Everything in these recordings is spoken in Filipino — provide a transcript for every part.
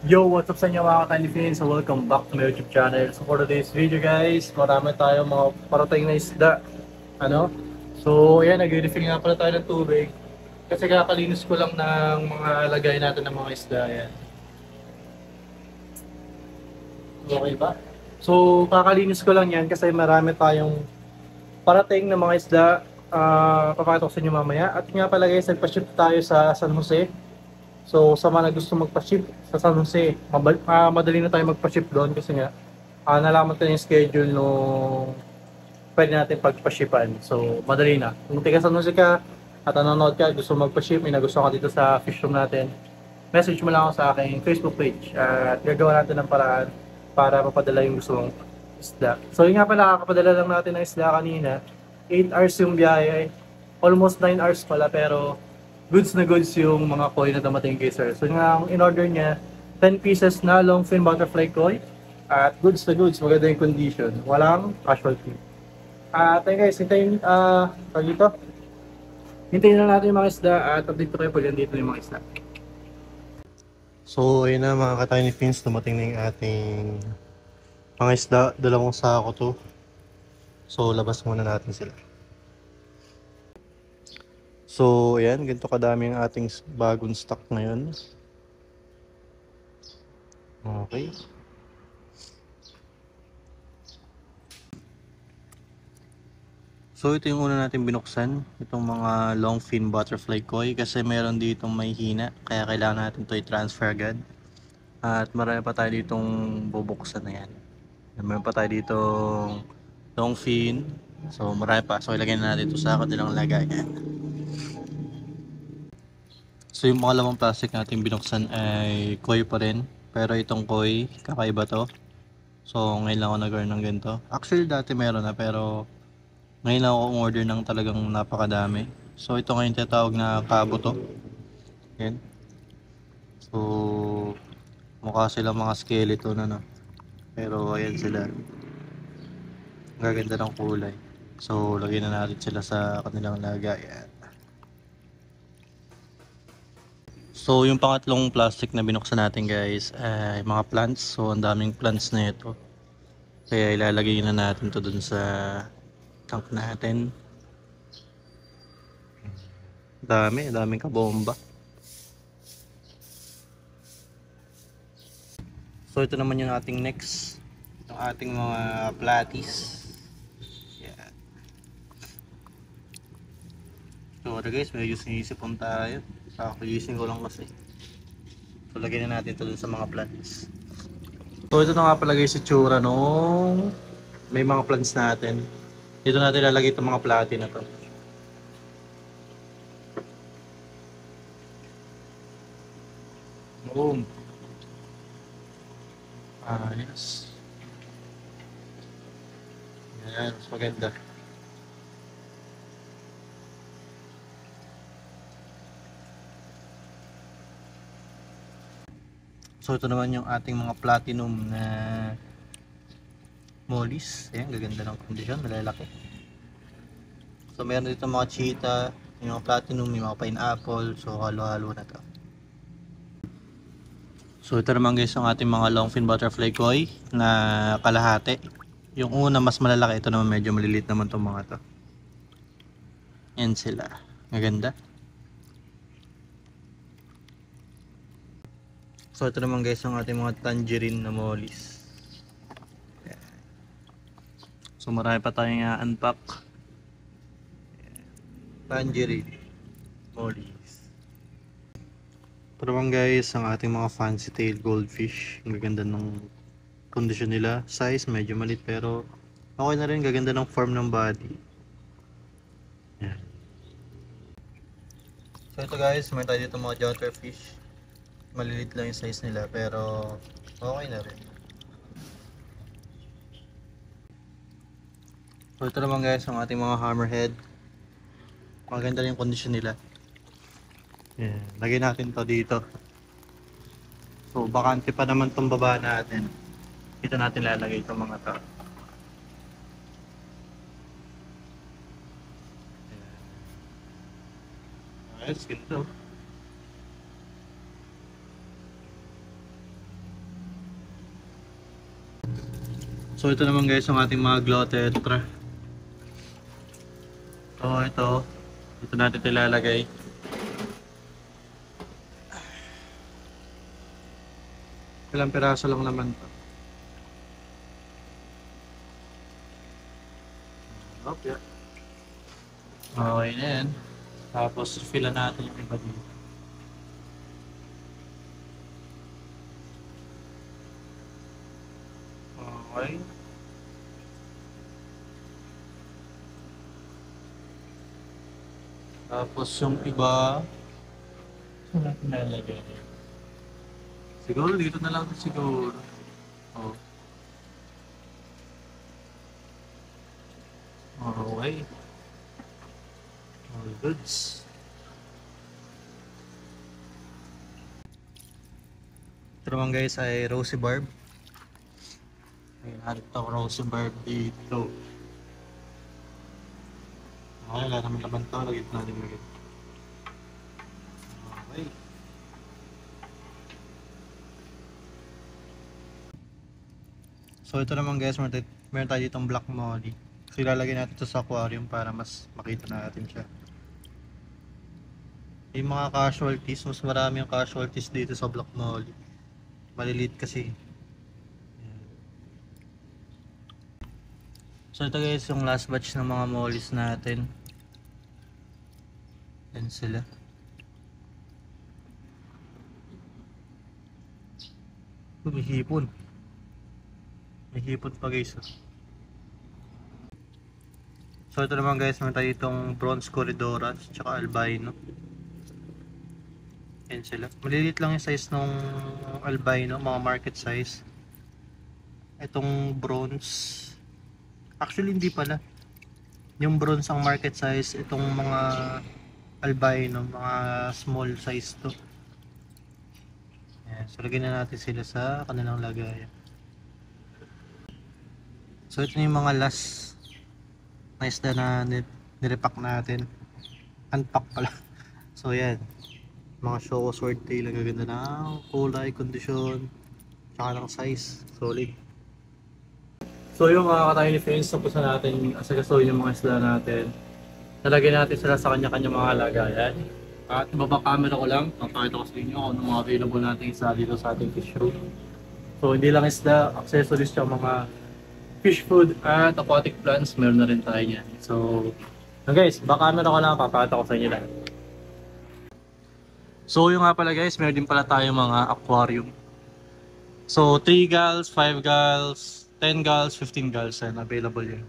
Yo, what's up sa inyo mga ka-Tiny Fins? So welcome back to my YouTube channel. So for today's video guys, marami tayong mga parating na isda. Ano? So ayan, nag-refill nga pala tayo ng tubig. Kasi kakalinis ko lang ng mga lagay natin ng mga isda. Ayan. Okay ba? So kakalinis ko lang yan kasi marami tayong parating na mga isda. Papakita ko sa inyo mamaya. At nga pala guys, nagpa-ship tayo sa San Jose. So sa mga gusto magpa-ship sa San Jose, madali na tayo magpa-ship doon kasi nga nalaman ko na yung schedule nung pwede natin pagpa-shipan. So madali na. Kung taga San Jose ka at nanonood ka, gusto magpa-ship, may nagustuhan ka dito sa fish room natin, message mo lang ako sa aking Facebook page at gagawa natin ng paraan para mapadala yung gusto mong isda. So yun nga pala, kakapadala lang natin ng isda kanina. 8 hours yung biyahe, almost 9 hours pala pero goods na goods yung mga koi na dumating kay sir. So nga ang in-order niya, 10 pieces na long fin butterfly koi at goods na goods, maganda yung condition. Walang casualty. Tayo guys, dito. Hintayin na natin yung mga isda at update ko kayo pag nandito yung mga isda. So, ayun na mga ka-Tiny Fins, dumating na yung ating mga isda. Dalawang sako to. So, labas muna natin sila. So, ayan, ganito kadami ang ating bagong stock ngayon. Okay. So, ito yung una natin binuksan. Itong mga long fin butterfly koi kasi meron ditong may hina. Kaya kailangan natin to i-transfer agad. At marami pa tayo ditong bubuksan na yan. Meron pa tayo ditong long fin. So, marami pa. So, ilagay na natin ito sa kanilang lagayan. So, yung mga lamang plastic natin binuksan ay koi pa rin. Pero itong koi, kakaiba to. So, ngayon lang ako nag-order ng ganito. Actually, dati meron na pero ngayon lang ako order ng talagang napakadami. So, ito ngayon tinatawag na kabo to. Yan. So, mukha silang mga skeleton ano. Pero ayan sila. Gaganda ng kulay. So, lagyan na natin sila sa kanilang lagayan. So, yung pangatlong plastic na binuksan natin guys ay mga plants. So, ang daming plants na ito. Kaya ilalagay na natin to dun sa tank natin. Daming kabomba. So, ito naman yung ating next. Yung ating mga platis. Yan. So, guys, medyo sinisipon tayo. Kakagising ko lang kasi. So, lagyan na natin ito dun sa mga plants. So, ito na nga pala guys, itsura nung may mga plants natin. Dito natin lalagay itong mga plati na to. Boom. Yes. Yan, mas maganda. So, ito naman yung ating mga platinum na mollies. Ayan, gaganda ng kondisyon, malalaki. So, meron dito mga cheetah, yung mga platinum, yung mga pineapple. So, halo-halo na to. So, ito naman guys yung ating mga longfin butterfly koi na kalahati. Yung una mas malalaki, ito naman medyo maliliit naman itong mga to. Yan sila. Maganda. So, ito naman guys yung ating mga tangerine na mollies. So, marami pa tayong unpack. Tangerine mollies. Ito naman guys ang ating mga fancy tail goldfish. Ang gaganda ng kondisyon nila. Size medyo maliit pero okay na rin. Gaganda ng form ng body. Yan. So ito guys, may tayo dito mga jawterfish. Maliliit lang yung size nila pero okay na rin. So ito naman guys ang ating mga hammerhead. Maganda rin yung kondisyon nila. Yan. Lagay natin to dito. So bakante pa naman tong baba natin. Dito natin lalagay itong mga to. Ayos, ganito. So ito naman guys ang ating mga glow tetra. So ito natin ilalagay. Ilang piraso lang naman to. Okay. Okay na yan. Tapos fill natin yung iba dito. Okay. Tapos yung iba, saan natin nalagay? Siguro dito na lang siguro. Oh. Okay. All goods. Ito naman guys ay rosy barb. May natin ito rosy barb dito. Okay, wala naman naman ito. Lagyan natin lagyan. Okay. So ito naman guys, meron tayo ditong black molly. So ilalagay natin ito sa aquarium para mas makita natin siya. Yung mga casualties, mas marami yung casualties dito sa black molly. Maliliit kasi. So ito guys yung last batch ng mga mollies natin. Yan sila. May hipon. May hipon pa guys. So ito naman guys, meron tayo itong bronze corridora tsaka albino. Yan sila. Maliliit lang yung size ng albino, mga market size. Itong bronze, actually hindi pala. Yung bronze ang market size, itong mga albino, mga small size to. Yan, so lagyan na natin sila sa kanilang lagayan. So ito yung mga last na isda na nirepack natin. Unpack pala. So yan, mga Showa swordtail, ang gaganda na kulay, kondisyon, tsaka ng size, solid. So yung mga ka-tiny friends, tapos na natin asagasuhin yung mga isda natin. Nalagay natin sila sa kanya-kanya mga lagayan. At ibaba camera ko lang, papakita ko sa inyo kung ano mga available natin isa dito sa ating fish room. So hindi lang isda, accessories yung mga fish food at aquatic plants, meron na rin tayo yan. So guys, baka camera ko lang, papakita ko sa inyo lahat. So yung nga pala guys, meron din pala tayo mga aquarium. So 3 gals, 5 gals, 10 gals, 15 gals yan, available yan.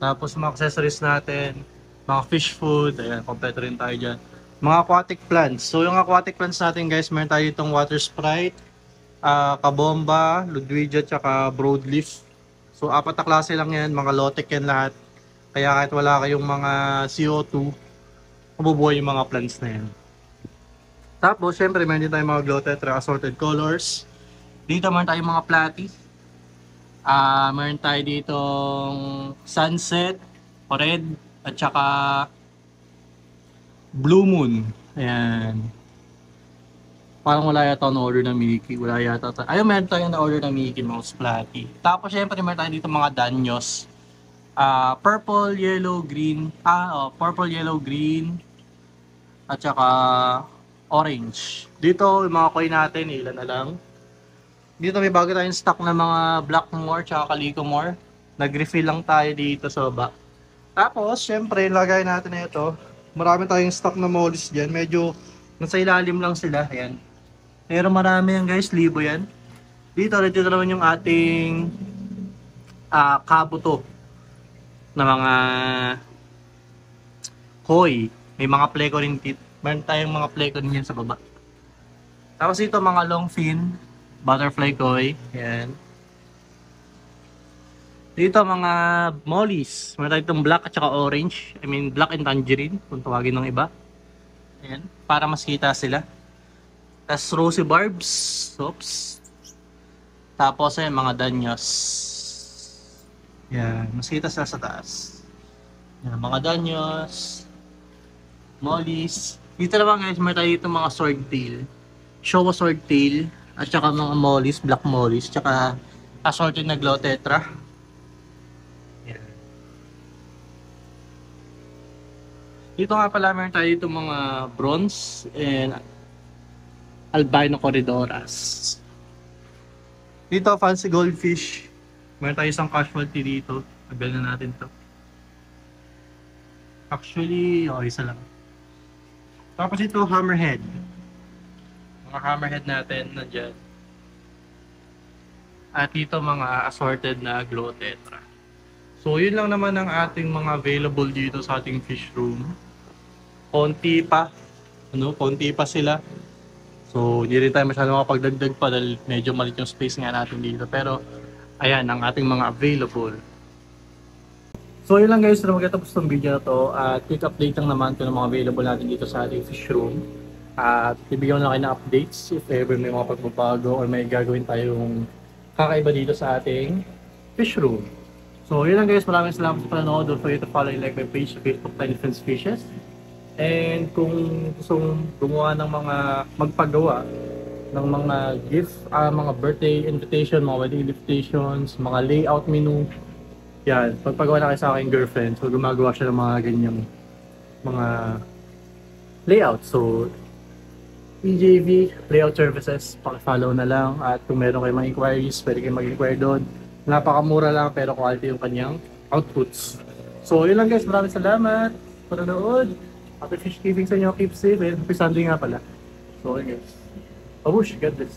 Tapos mga accessories natin, mga fish food, ayan, kompleto rin tayo dyan. Mga aquatic plants. So yung aquatic plants natin guys, meron tayo itong water sprite, kabomba, ludwigia, tsaka broadleaf. So 4 na klase lang yan, mga lotek yan lahat. Kaya kahit wala kayong mga CO2, mabubuhay yung mga plants na yan. Tapos syempre meron din tayong mga glow tetra assorted colors. Dito meron tayong mga platy. Meron tayo ditong sunset, red, at saka blue moon. Ayan. Parang wala yata na order ng Mickey. Wala yata. Ayun, meron tayong na order ng Mickey Mouse platy. Tapos syempre meron tayo dito mga danyos. Purple, yellow, green. Purple, yellow, green. At saka orange. Dito yung mga koi natin, ilan na lang. Dito may bago tayong stock na mga Blackmore tsaka Calicomore. Nag-refill lang tayo dito sa baba. Tapos, syempre, lagay natin na ito. Marami tayong stock na mollies dyan. Medyo nasa ilalim lang sila. Ayan. Pero marami yan guys, libo yan. Dito naman yung ating kabuto na mga koi. May mga pleco rin dito. Meron tayong mga pleco rin yan sa baba. Tapos ito mga long fin, butterfly koi. Ayan. Dito mga mollies. Meron tayo itong black at saka orange. I mean black and tangerine kung tawagin ng iba. Ayan. Para mas kita sila. Tapos rosy barbs. Oops. Tapos ayan mga danyos. Ayan. Mas kita sila sa taas. Ayan, mga danyos. Mollies. Dito naman guys, meron tayo itong mga swordtail. Showa swordtail. At saka mga mollies, black mollies. Tsaka assorted na glow tetra. Yan. Dito nga pala meron tayo dito mga bronze and albino corridoras. Dito fancy goldfish. Meron tayo isang casualty dito. Abel na natin to. Actually, isa lang. Tapos ito hammerhead. Mga hammerhead natin nandyan. At dito mga assorted na glow tetra. So yun lang naman ang ating mga available dito sa ating fish room. Konti pa. Konti pa sila. So hindi rin tayo masyadong makapagdagdag pa dahil medyo maliit yung space nga natin dito. Pero ayan ang ating mga available. So yun lang guys, na magtatapos ng video na to. At quick update lang naman ito ng mga available natin dito sa ating fish room. At ibigyan lang kayo ng updates if ever may mga pagbabago or may gagawin tayong kakaiba dito sa ating fish room. So yun lang guys, maraming salamat sa panonood. Don't forget to follow and like my page sa Facebook, Tiny Friends Fishes. And kung gusto mong gumawa ng mga magpagawa ng mga gift, mga birthday invitation, mga wedding invitations, mga layout menu, yan, pagpagawa na kayo sa aking girlfriend. So gumagawa siya ng mga ganyang mga layout. So EJV Layout Services, paki-follow na lang. At kung meron kayong mga inquiries, pwede kayong mag-inquire doon. Napakamura lang pero quality yung kanyang outputs. So yun lang guys, maraming salamat sa panonood. Happy fish keeping sa inyo, keep safe, and happy Sunday nga pala. So, okay guys. Babush, God bless.